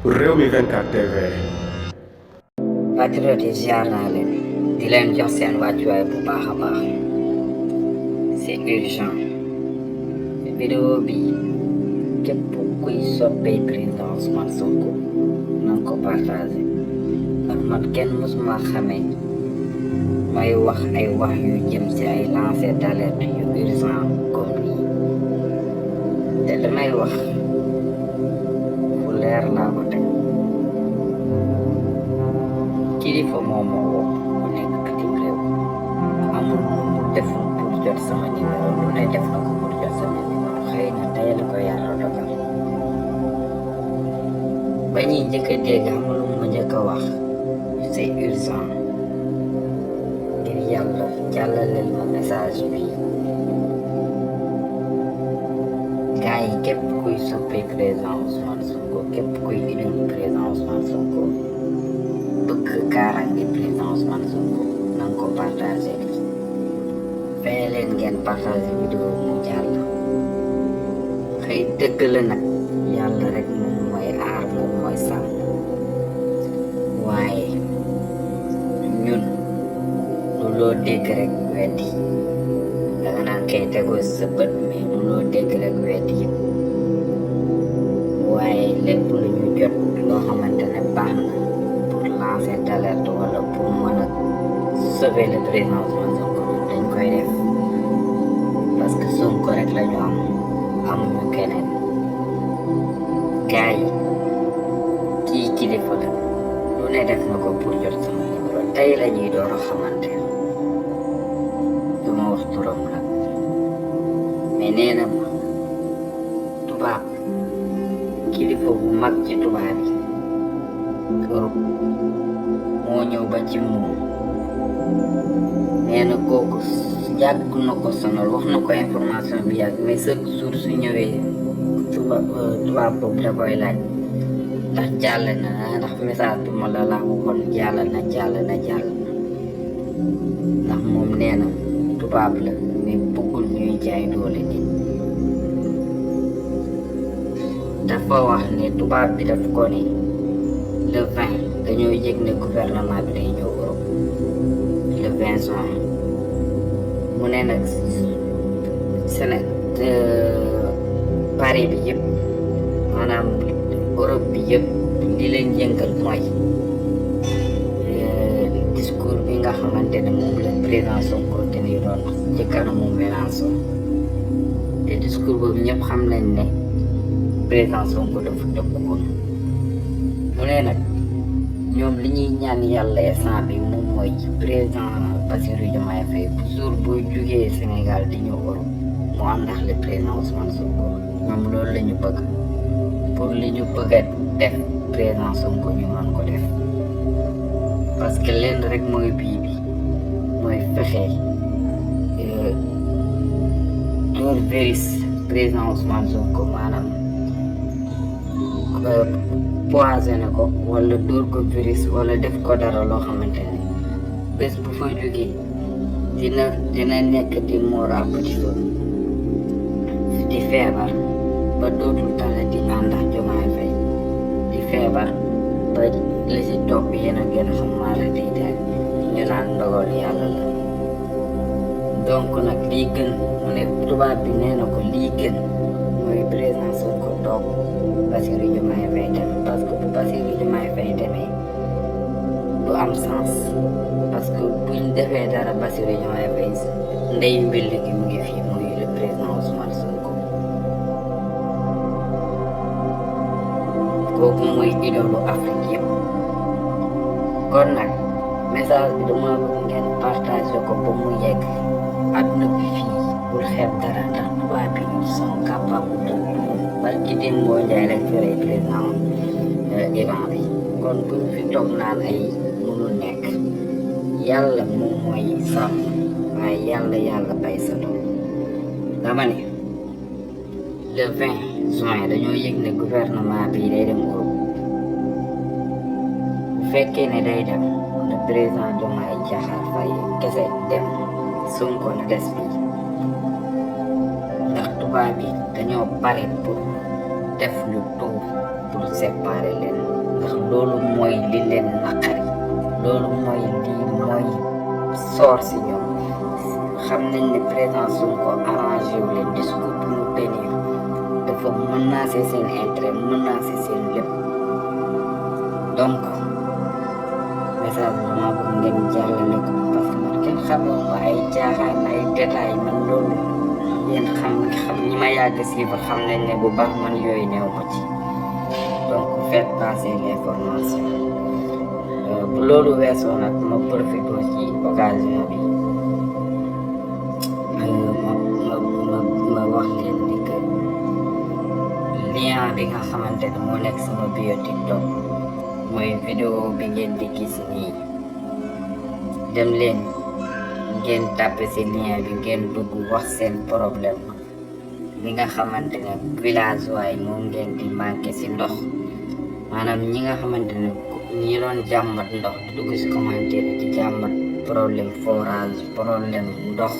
Rewmi 24 TV. patriote yi ziar naa leen di leen jox seen wàccuwaay bu baax a baax c'est urgent vidéo bi képp kuy soppee président Ousmane Sonko na nga ko partagé ndax man kenn mosuma xamee may wax ay wax yu jëm ci ay lanceur d'alerte yu urgent comme nii te damay wax fu leer laa ko teg kilifa moom moo woo mu nekk bitim réew amul mu deful pour jot sama numéro lu ne def na ko pour jot sama numéro xëy na tey la ko yàlla dogal ba ñuy njëkk a dégg amul lu mu njëkk a wax c'est urgent ngir yàlla jàllaleel ma message bi gars yi képp kuy soppee président Ousmane Sonko képp kuy idole président Ousmane Sonko bëgg kaaraange président Ousmane Sonko na nga ko partagé fexe leen ngeen partagé vidéo mu jàll xëy dëgg la nag yàlla rek moom mooy aar moom mooy sàmm waaye ñun lu loo dégg rek weddi danga naan kay tegoo sa bët mais lu loo dégg rek weddi waaye lépp lu ñu jot loo xamante ne baax na pour lancer d'alerte wala pour mën a sauver le président Ousmane Sonko dañ koy def parce que Sonko rek la ñu am amuñu keneen gars yi kii kilifa la lu ne def na ko pour jot sama numéro tey la ñuy door a xamante duma wax turam nag mais nee na ma tubaab kilifa bu mag ci tubaab yi Europe moo ñëw ba ci moom nee na kooku yàgg na ko sonal wax na ko information bi yàgg mais chaque jour su ñëwee tubaab boobu da koy laaj ndax jàll na ndax message bi ma la waxoon jàll na ndax moom nee na tubaab la mais bëggul ñuy jaay doole nit dafa wax ne tubaab bi daf ko ne le 20 dañoo yëg ne gouvernement bi day ñëw Europe le 20 juin mu ne nag Paris bi yëpp maanaam Europe bi yëpp li leen yëngal mooy discours bi nga xamante ne moom la président Sonko te ni doon ci kanamu Mélenchon te discours boobu ñëpp xam nañ ne président Sonko dafa dëkkoon mu ne nag ñoom li ñuy ñaan yàlla instant bi moom mooy président Bassirou Diomaye Faye bu jour boo jugee Sénégal di ñëw Europe mu am ndax le président Ousmane Sonko ñoom loolu la ñu bëgg pour li ñu bëgg a def président Sonko ñu mën ko def parce que leen rek mooy bii bi mooy fexe door virus président Ousmane Sonko maanaam poisonné ko wala dóor ko virus wala def ko dara loo xamante ne bés bu fa jógee dina nekk di mort à petit feu di feebar ba dootul tala di ànd ak Diomaye Faye di feebar ba la ci topp yéen a gën a xam maara day daal ñu naan ndogal yàlla la donc nag lii gën mu ne tubaab bi nee na ko lii gën mooy président Sonko toog Bassirou Diomaye Faye tamit parce que bu Bassirou Diomaye Faye tamit du am sens parce que buñ defee dara Bassirou Diomaye Faye ndey mbill gi mu ngi fii muy le président Ousmane Sonko kooku mooy idolu Afrique yëpp kon nag message bi dama bëgg ngeen partage ko ba mu yegg àdduna bi fii bul xeeb dara ndax tubaab bi ils sont capables de tout barki dem boo njaay rek fi rey président Iran bi kon buñ fi toog naan ay mënul nekk yàlla moom mooy sàmm waaye yàlla bay sa doom dama ne le 20 juin dañoo yëg ne gouvernement bi day dem Europe bu fekkee ne day dem le président Diomaye Diakhar Faye kese dem Sonko na des bi ndax tubaab bi dañoo pare pour def lu tout pour séparer leen ndax loolu mooy li leen naqari loolu mooy soor si ñoom xam nañ ne président Sonko arrangé wu leen discours bu mu tenir dafa menacer seen intérêt menacer seen lépp donc message bi maa bëgg ngeen jàllale ko parce que man kenn xamuma ay caaxaan ay détails man loolu yéen xam ñi ma yàgg si ba xam nañ ne bu baax man yooyu néew ma ci donc faites passer l'information bu loolu weesoo nag ma profité ci occasion bi ma wax leen ni que lien bi nga xamante ne moo nekk sama bio TikTok mooy vidéo bi ngeen di gis nii dem leen ngeen tapé ci lien bi ngeen dugg wax seen problème li nga xamante ne villageois yi moom ngeen di manqué ci ndox maanaam ñi nga xamante ne ñi doon jàmbat ndox di dugg ci commentaire di jàmbat problème forage problème ndox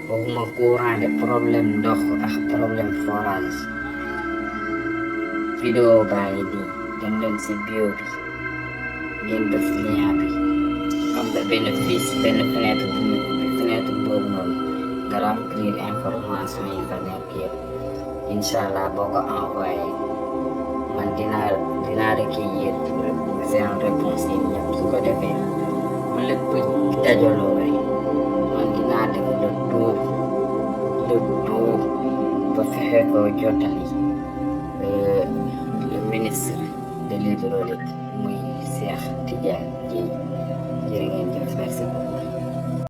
waxuma courant de problème ndox ak problème forage vidéo baa ngi nii dem leen ci bio bi ngeen def lien bi am na benn fenêtre bu ñu ubbi fenêtre boobu noonu nga remplir information yi fa nekk yëpp incha allah boo ko envoyé man dinaa recueillir seen réponse yi ñëpp su ko defee mu lépp dajaloo rek man dinaa def le tout ba fexe ko jottali le ministre de l'hydraulique